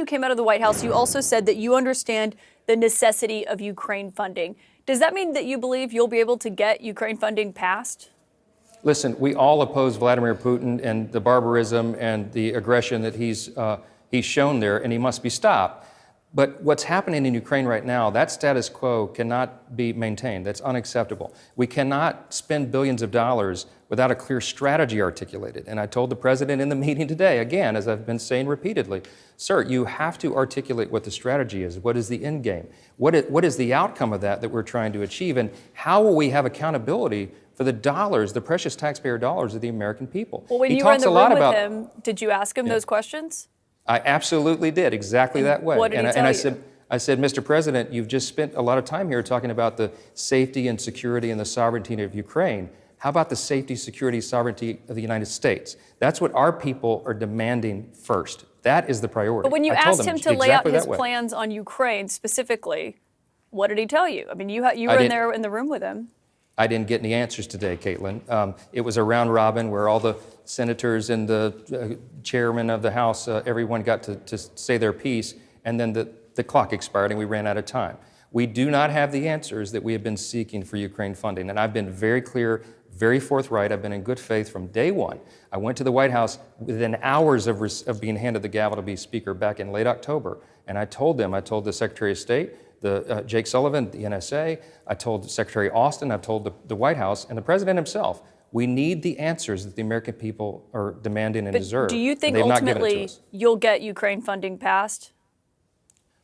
you came out of the White House, you also said that you understand the necessity of Ukraine funding. Does that mean that you believe you'll be able to get Ukraine funding passed? Listen, we all oppose Vladimir Putin and the barbarism and the aggression that he's shown there, and he must be stopped. But what's happening in Ukraine right now, that status quo cannot be maintained. That's unacceptable. We cannot spend billions of dollars without a clear strategy articulated. And I told the president in the meeting today, again, as I've been saying repeatedly, sir, you have to articulate what the strategy is. What is the end game? What is the outcome of that we're trying to achieve? And how will we have accountability for the dollars, the precious taxpayer dollars of the American people? Well, when you were in the room with him, did you ask him those questions? I absolutely did, exactly that way. What did he tell you? I said, Mr. President, you've just spent a lot of time here talking about the safety and security and the sovereignty of Ukraine. How about the safety, security, sovereignty of the United States? That's what our people are demanding first. That is the priority. But when you asked him to lay out his plans on Ukraine specifically, what did he tell you? I mean, you were in there in the room with him. I didn't get any answers today, Caitlin. It was a round robin where all the senators and the chairman of the House, everyone got to say their piece, and then the clock expired and we ran out of time. We do not have the answers that we have been seeking for Ukraine funding, and I've been very clear, very forthright. I've been in good faith from day one. I went to the White House within hours of being handed the gavel to be Speaker back in late October, and I told the Secretary of State, Jake Sullivan, the NSA, I told Secretary Austin, I've told the White House, and the President himself, we need the answers that the American people are demanding and deserve. Do you think ultimately you'll get Ukraine funding passed?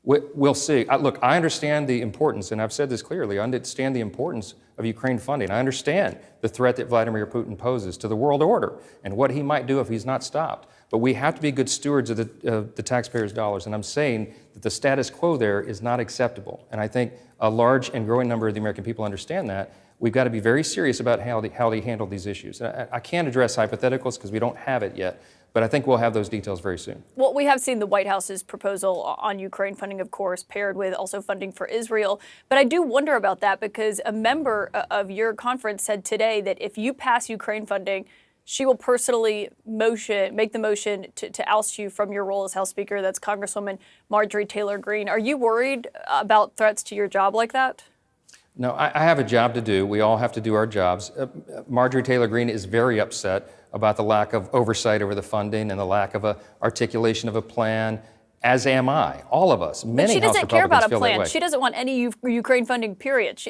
We'll see. Look, I understand the importance, and I've said this clearly, I understand the importance of Ukraine funding. I understand the threat that Vladimir Putin poses to the world order and what he might do if he's not stopped. But we have to be good stewards of the taxpayers' dollars, and I'm saying that the status quo there is not acceptable. And I think a large and growing number of the American people understand that. We've got to be very serious about how they handle these issues. I can't address hypotheticals because we don't have it yet, but I think we'll have those details very soon. Well, we have seen the White House's proposal on Ukraine funding, of course, paired with also funding for Israel. But I do wonder about that because a member of your conference said today that if you pass Ukraine funding, she will personally make the motion to oust you from your role as House Speaker. That's Congresswoman Marjorie Taylor Greene. Are you worried about threats to your job like that? No, I have a job to do. We all have to do our jobs. Marjorie Taylor Greene is very upset about the lack of oversight over the funding and the lack of articulation of a plan, as am I, all of us. But she doesn't care about a plan. She doesn't want any Ukraine funding, period,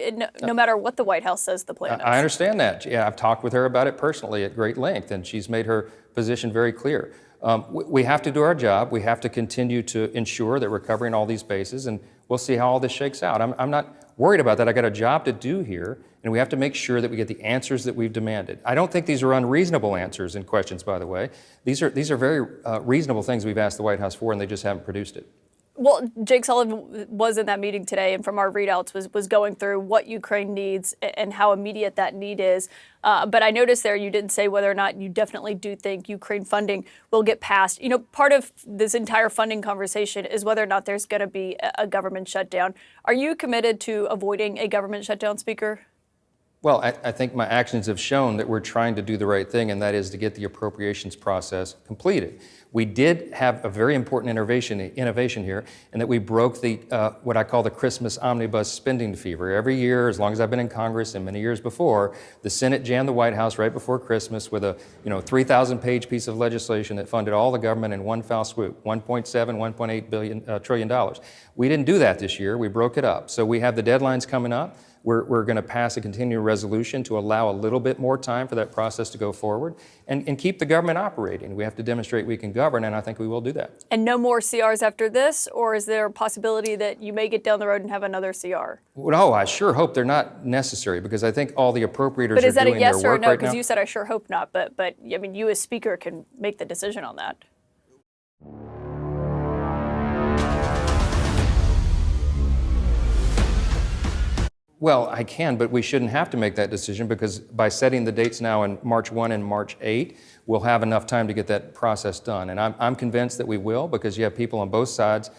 no matter what the White House says the plan is. I understand that. Yeah, I've talked with her about it personally at great length, and she's made her position very clear. We have to do our job. We have to continue to ensure that we're covering all these bases, and we'll see how all this shakes out. I'm not worried about that. I got a job to do here, and we have to make sure that we get the answers that we've demanded. I don't think these are unreasonable answers and questions, by the way. These are very reasonable things we've asked the White House for, and they just haven't produced it. Well, Jake Sullivan was in that meeting today, and from our readouts was going through what Ukraine needs and how immediate that need is. But I noticed there you didn't say whether or not you definitely do think Ukraine funding will get passed. You know, part of this entire funding conversation is whether or not there's going to be a government shutdown. Are you committed to avoiding a government shutdown, Speaker? Well, I think my actions have shown that we're trying to do the right thing, and that is to get the appropriations process completed. We did have a very important innovation here, in that we broke the what I call the Christmas omnibus spending fever. Every year, as long as I've been in Congress and many years before, the Senate jammed the White House right before Christmas with a 3,000-page piece of legislation that funded all the government in one foul swoop, $1.7, $1.8 trillion. We didn't do that this year. We broke it up. So we have the deadlines coming up. We're going to pass a continuing resolution to allow a little bit more time for that process to go forward and keep the government operating. We have to demonstrate we can govern, and I think we will do that. And no more CRs after this, or is there a possibility that you may get down the road and have another CR? No, I sure hope they're not necessary, because I think all the appropriators are doing their work right now. But is that a yes or a no? Because you said I sure hope not, but I mean, you as Speaker can make the decision on that. Well, I can, but we shouldn't have to make that decision, because by setting the dates now in March 1 and March 8, we'll have enough time to get that process done. And I'm convinced that we will, because you have people on both sides,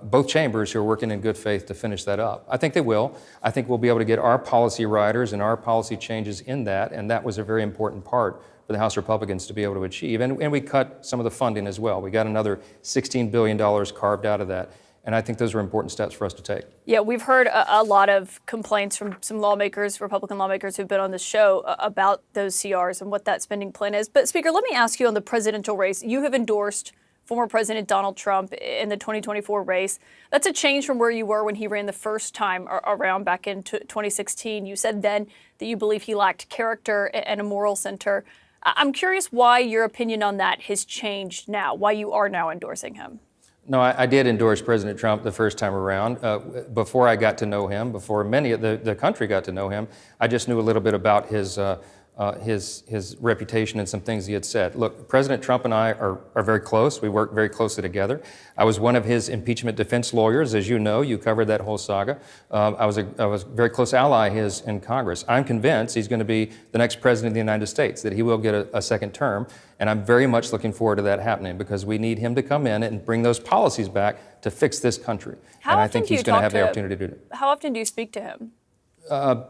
both chambers, who are working in good faith to finish that up. I think they will. I think we'll be able to get our policy riders and our policy changes in that, and that was a very important part for the House Republicans to be able to achieve. And we cut some of the funding as well. We got another $16 billion carved out of that. And I think those are important steps for us to take. Yeah, we've heard a lot of complaints from some lawmakers, Republican lawmakers who've been on this show about those CRs and what that spending plan is. But Speaker, let me ask you on the presidential race. You have endorsed former President Donald Trump in the 2024 race. That's a change from where you were when he ran the first time around back in 2016. You said then that you believe he lacked character and a moral center. I'm curious why your opinion on that has changed now, why you are now endorsing him. No, I did endorse President Trump the first time around. Before I got to know him, before many of the country got to know him, I just knew a little bit about his reputation and some things he had said. Look, President Trump and I are very close. We work very closely together. I was one of his impeachment defense lawyers. As you know, you covered that whole saga. I was a very close ally of his in Congress. I'm convinced he's going to be the next president of the United States, that he will get a second term. And I'm very much looking forward to that happening because we need him to come in and bring those policies back to fix this country. And I think he's going to have the opportunity to do it. How often do you speak to him?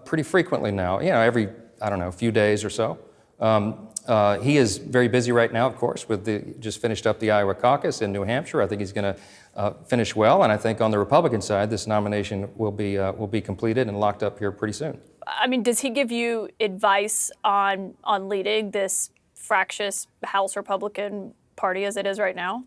Pretty frequently now, every, I don't know, few days or so. He is very busy right now, of course, just finished up the Iowa caucus in New Hampshire. I think he's going to finish well, and I think on the Republican side, this nomination will be completed and locked up here pretty soon. I mean, does he give you advice on leading this fractious House Republican Party as it is right now?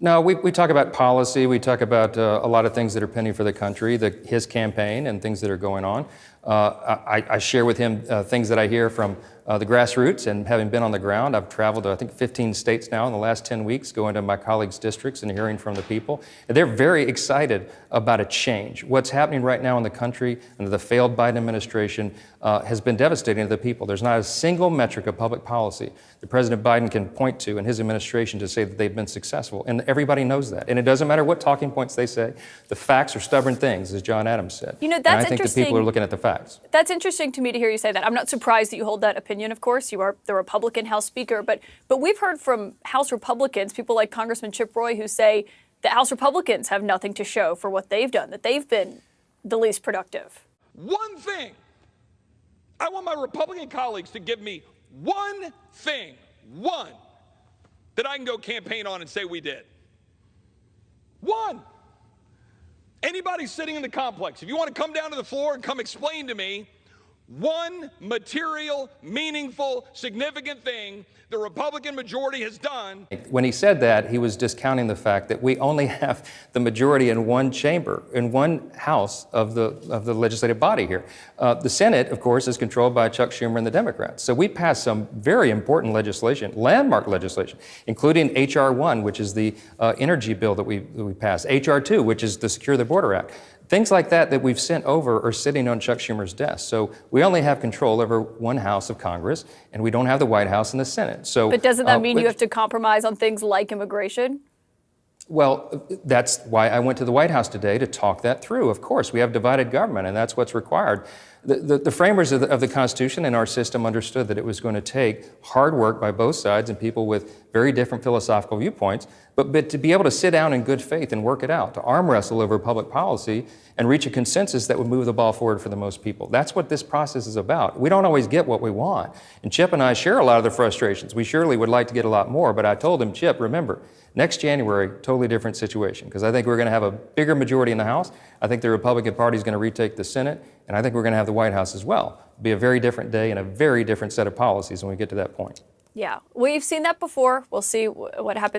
No, we talk about policy. We talk about a lot of things that are pending for the country, his campaign and things that are going on. I share with him things that I hear from the grassroots, and having been on the ground, I've traveled to, I think, 15 states now in the last 10 weeks, going to my colleagues' districts and hearing from the people. And they're very excited about a change. What's happening right now in the country under the failed Biden administration has been devastating to the people. There's not a single metric of public policy that President Biden can point to and his administration to say that they've been successful. And everybody knows that. And it doesn't matter what talking points they say. The facts are stubborn things, as John Adams said. That's and I think interesting. the people are looking at the facts. That's interesting to me to hear you say that. I'm not surprised that you hold that opinion, of course. You are the Republican House Speaker. But we've heard from House Republicans, people like Congressman Chip Roy, who say that House Republicans have nothing to show for what they've done, that they've been the least productive. One thing. I want my Republican colleagues to give me one thing, one, that I can go campaign on and say we did. One. Anybody sitting in the complex, if you want to come down to the floor and come explain to me one material, meaningful, significant thing the Republican majority has done. When he said that, he was discounting the fact that we only have the majority in one chamber, in one house of the legislative body here. The Senate, of course, is controlled by Chuck Schumer and the Democrats. So we passed some very important legislation, landmark legislation, including H.R. 1, which is the energy bill that we passed, H.R. 2, which is the Secure the Border Act. Things like that we've sent over are sitting on Chuck Schumer's desk. So we only have control over one house of Congress, and we don't have the White House and the Senate. So, but doesn't that mean you have to compromise on things like immigration? Well, that's why I went to the White House today to talk that through. Of course, we have divided government, and that's what's required. The framers of the Constitution and our system understood that it was going to take hard work by both sides and people with very different philosophical viewpoints, but to be able to sit down in good faith and work it out, to arm wrestle over public policy and reach a consensus that would move the ball forward for the most people. That's what this process is about. We don't always get what we want. And Chip and I share a lot of the frustrations. We surely would like to get a lot more, but I told him, Chip, remember, next January, totally different situation, because I think we're going to have a bigger majority in the House. I think the Republican Party is going to retake the Senate, and I think we're going to have the White House as well. It'll be a very different day and a very different set of policies when we get to that point. Yeah, we've seen that before. We'll see what happens.